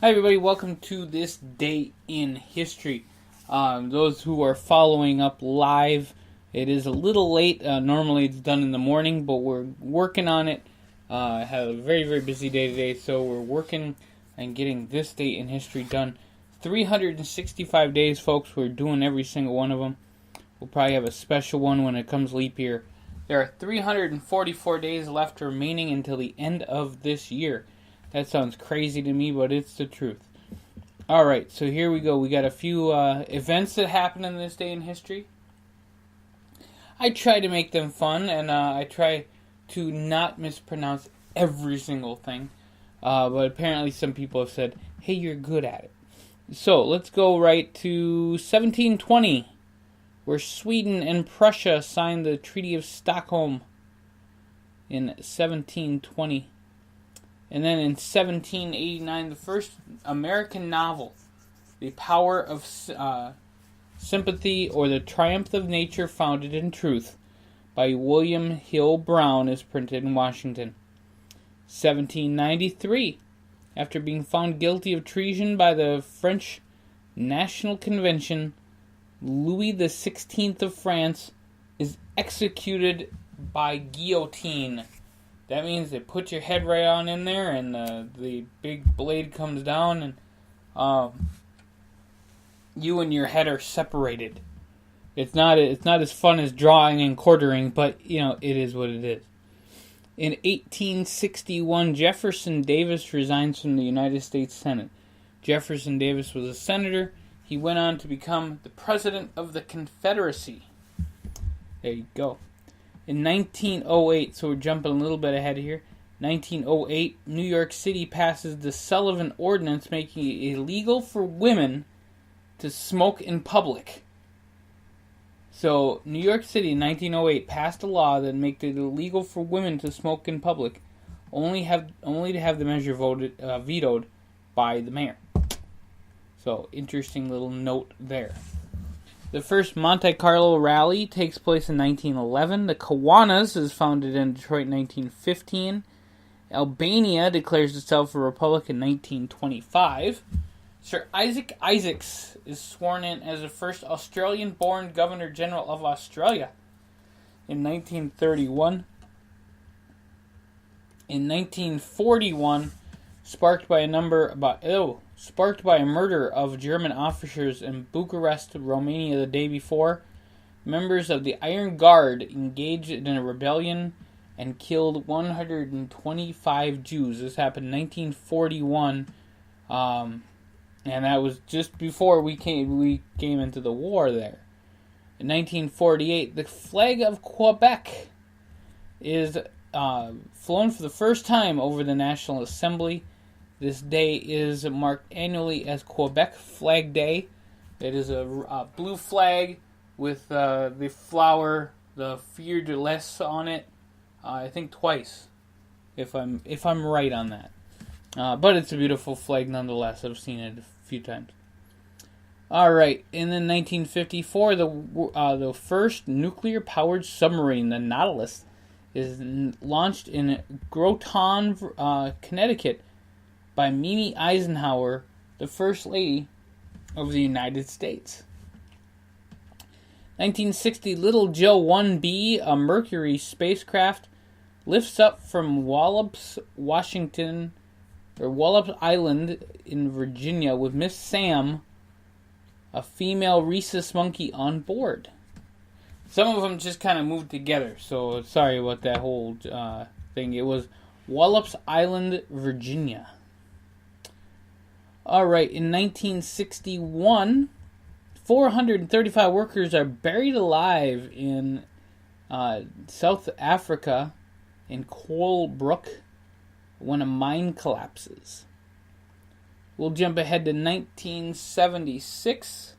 Hi, everybody. Welcome to this day in history. Those who are following up live, it is a little late. Normally it's done in the morning, but we're working on it. I had a very, very busy day today, so we're working and getting this day in history done. 365 days, folks. We're doing every single one of them. We'll probably have a special one when it comes leap year. There are 344 days left remaining until the end of this year. That sounds crazy to me, but it's the truth. Alright, so here we go. We got a few events that happened in this day in history. I try to make them fun, and I try to not mispronounce every single thing. But apparently some people have said, hey, you're good at it. So, let's go right to 1720, where Sweden and Prussia signed the Treaty of Stockholm in 1720. And then in 1789, the first American novel, The Power of Sympathy or The Triumph of Nature Founded in Truth, by William Hill Brown, is printed in Washington. 1793, after being found guilty of treason by the French National Convention, Louis XVI of France is executed by guillotine. That means they put your head right on in there, and the big blade comes down, and you and your head are separated. It's not as fun as drawing and quartering, but it is what it is. In 1861, Jefferson Davis resigns from the United States Senate. Jefferson Davis was a senator. He went on to become the president of the Confederacy. There you go. In 1908, so we're jumping a little bit ahead here, 1908, New York City passes the Sullivan Ordinance, making it illegal for women to smoke in public. So, New York City in 1908 passed a law that made it illegal for women to smoke in public, only to have the measure vetoed by the mayor. So, interesting little note there. The first Monte Carlo rally takes place in 1911. The Kiwanis is founded in Detroit in 1915. Albania declares itself a republic in 1925. Sir Isaac Isaacs is sworn in as the first Australian-born Governor-General of Australia in 1931. In 1941, sparked by a murder of German officers in Bucharest, Romania the day before, members of the Iron Guard engaged in a rebellion and killed 125 Jews. This happened in 1941, and that was just before we came into the war there. In 1948, the flag of Quebec is flown for the first time over the National Assembly. This day is marked annually as Quebec Flag Day. It is a blue flag with the flower, the Fleur de Lis on it. I think twice, if I'm right on that. But it's a beautiful flag nonetheless. I've seen it a few times. All right, and then 1954, the first nuclear-powered submarine, the Nautilus, is launched in Groton, Connecticut, by Mimi Eisenhower, the First Lady of the United States. 1960, Little Joe 1B, a Mercury spacecraft, lifts up from Wallops Island in Virginia with Miss Sam, a female rhesus monkey, on board. Some of them just kind of moved together, so sorry about that whole thing. It was Wallops Island, Virginia. Alright, in 1961, 435 workers are buried alive in South Africa in Colebrook when a mine collapses. We'll jump ahead to 1976.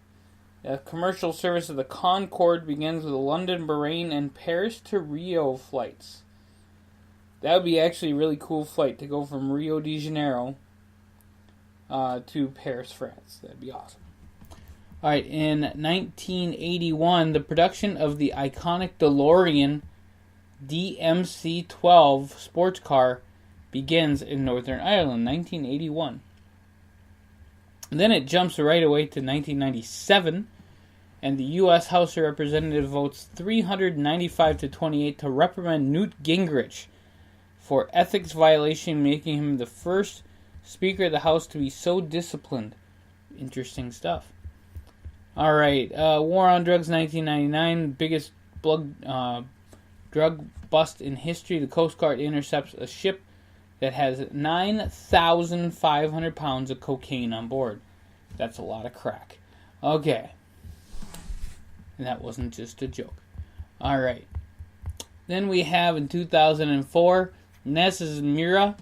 The commercial service of the Concorde begins with the London, Bahrain, and Paris to Rio flights. That would be actually a really cool flight to go from Rio de Janeiro to Paris, France. That'd be awesome. Alright, in 1981, the production of the iconic DeLorean DMC-12 sports car begins in Northern Ireland, 1981. And then it jumps right away to 1997, and the U.S. House of Representatives votes 395 to 28 to reprimand Newt Gingrich for ethics violation, making him the first Speaker of the House to be so disciplined. Interesting stuff. All right, War on Drugs, 1999, biggest drug bust in history. The Coast Guard intercepts a ship that has 9,500 pounds of cocaine on board. That's a lot of crack. Okay. And that wasn't just a joke. All right. Then we have in 2004, NASA's Mira,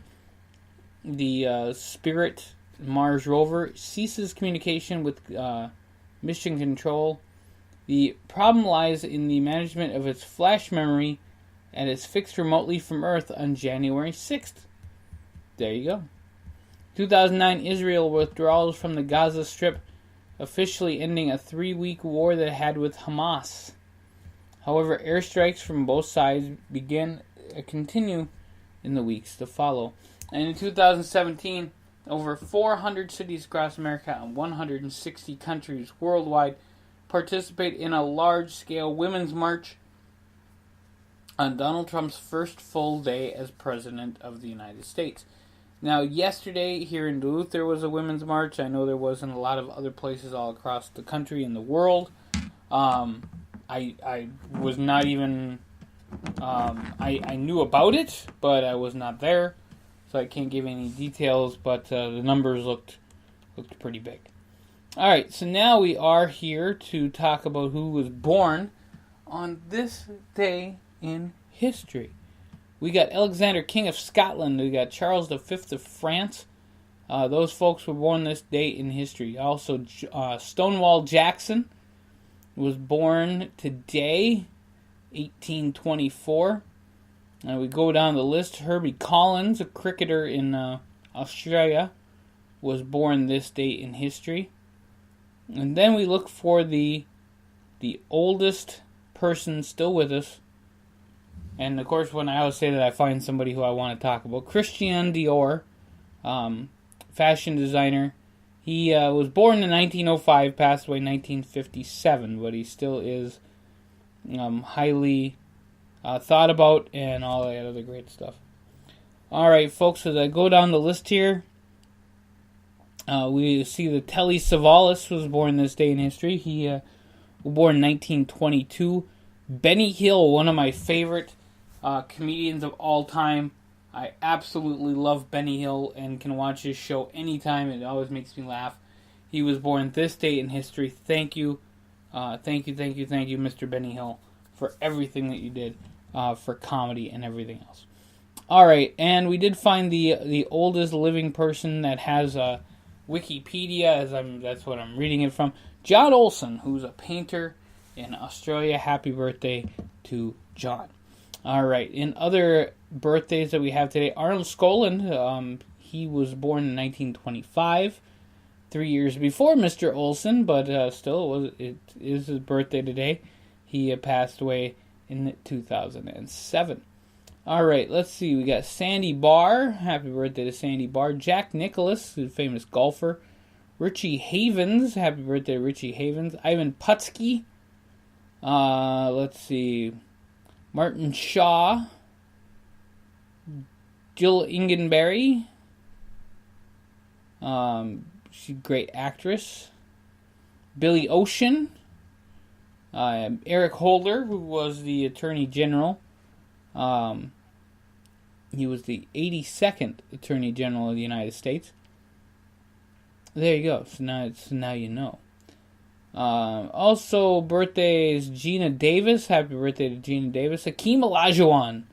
the Spirit Mars rover, ceases communication with mission control. The problem lies in the management of its flash memory, and it's fixed remotely from Earth on January 6th. There you go. 2009, Israel withdraws from the Gaza Strip, officially ending a 3-week war that it had with Hamas. However, airstrikes from both sides continue in the weeks to follow. And in 2017, over 400 cities across America and 160 countries worldwide participate in a large-scale women's march on Donald Trump's first full day as President of the United States. Now, yesterday here in Duluth, there was a women's march. I know there was in a lot of other places all across the country and the world. I was not even... I knew about it, but I was not there, so I can't give any details, but the numbers looked pretty big. All right, so now we are here to talk about who was born on this day in history. We got Alexander, King of Scotland. We got Charles V of France. Those folks were born this day in history. Also, Stonewall Jackson was born today, 1824. And we go down the list. Herbie Collins, a cricketer in Australia, was born this day in history. And then we look for the oldest person still with us. And, of course, when I always say that, I find somebody who I want to talk about. Christian Dior, fashion designer. He was born in 1905, passed away in 1957, but he still is highly thought about and all that other great stuff. All right, folks, as I go down the list here, we see that Telly Savalas was born this day in history. He was born in 1922. Benny Hill, one of my favorite comedians of all time. I absolutely love Benny Hill and can watch his show anytime. It always makes me laugh. He was born this day in history. Thank you, Mr. Benny Hill, for everything that you did for comedy and everything else. All right, and we did find the oldest living person that has Wikipedia, that's what I'm reading it from. John Olsen, who's a painter in Australia. Happy birthday to John. All right, in other birthdays that we have today, Arnold Skoland, he was born in 1925, 3 years before Mr. Olsen, but still, it is his birthday today. He passed away in 2007. All right, let's see. We got Sandy Barr. Happy birthday to Sandy Barr. Jack Nicklaus, who's a famous golfer. Richie Havens. Happy birthday to Richie Havens. Ivan Putski. Let's see. Martin Shaw. Jill Ingenberry. She's a great actress. Billy Ocean. Eric Holder, who was the Attorney General. He was the 82nd Attorney General of the United States. There you go. So now you know. Also, birthdays, Gina Davis. Happy birthday to Gina Davis. Hakeem Olajuwon.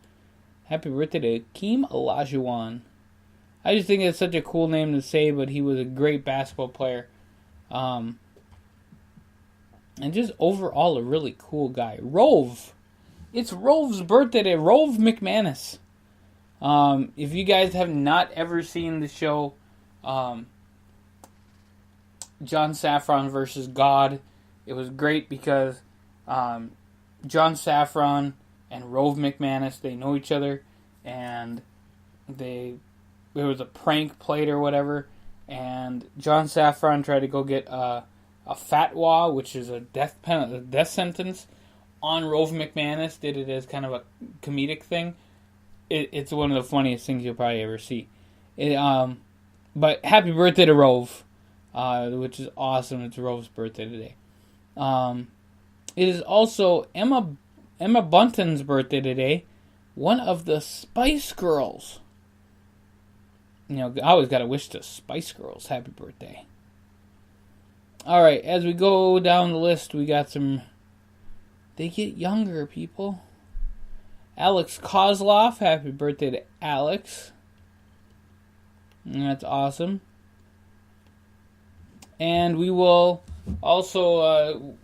Happy birthday to Hakeem Olajuwon. I just think it's such a cool name to say, but he was a great basketball player. And just overall a really cool guy. Rove. It's Rove's birthday today. Rove McManus. If you guys have not ever seen the show, John Safran versus God, it was great because John Safran and Rove McManus, they know each other, and there was a prank played or whatever, and John Safran tried to go get a fatwa, which is a death sentence, on Rove McManus. Did it as kind of a comedic thing. It's one of the funniest things you'll probably ever see. But happy birthday to Rove, which is awesome. It's Rove's birthday today. It is also Emma Bunton's birthday today, one of the Spice Girls. I always got to wish the Spice Girls happy birthday. All right, as we go down the list, we got some. They get younger, people. Alex Kozlov, happy birthday to Alex. That's awesome. And we will also,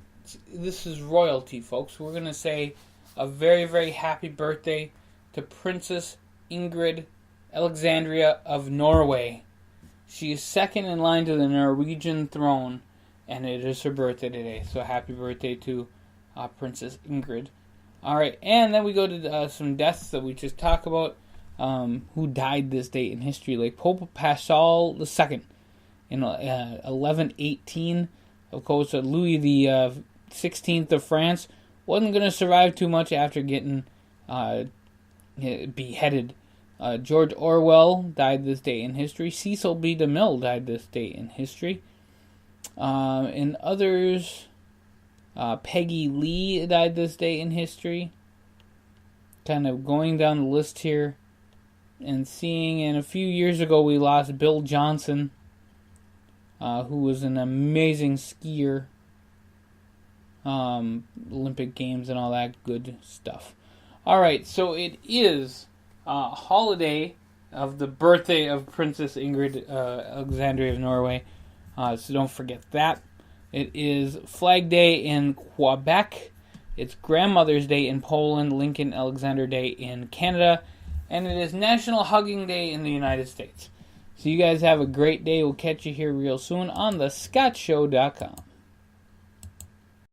this is royalty, folks. We're going to say a very, very happy birthday to Princess Ingrid Alexandria of Norway. She is second in line to the Norwegian throne, and it is her birthday today. So happy birthday to Princess Ingrid. All right, and then we go to some deaths that we just talked about, who died this date in history, like Pope Paschal II in 1118. Of course, Louis the 16th of France wasn't going to survive too much after getting beheaded. George Orwell died this day in history. Cecil B. DeMille died this day in history. And others, Peggy Lee died this day in history. Kind of going down the list here and seeing, and a few years ago we lost Bill Johnson, who was an amazing skier. Olympic Games and all that good stuff. Alright, so it is holiday of the birthday of Princess Ingrid Alexandria of Norway. So don't forget that. It is Flag Day in Quebec. It's Grandmother's Day in Poland, Lincoln Alexander Day in Canada, and it is National Hugging Day in the United States. So you guys have a great day. We'll catch you here real soon on thescottshow.com.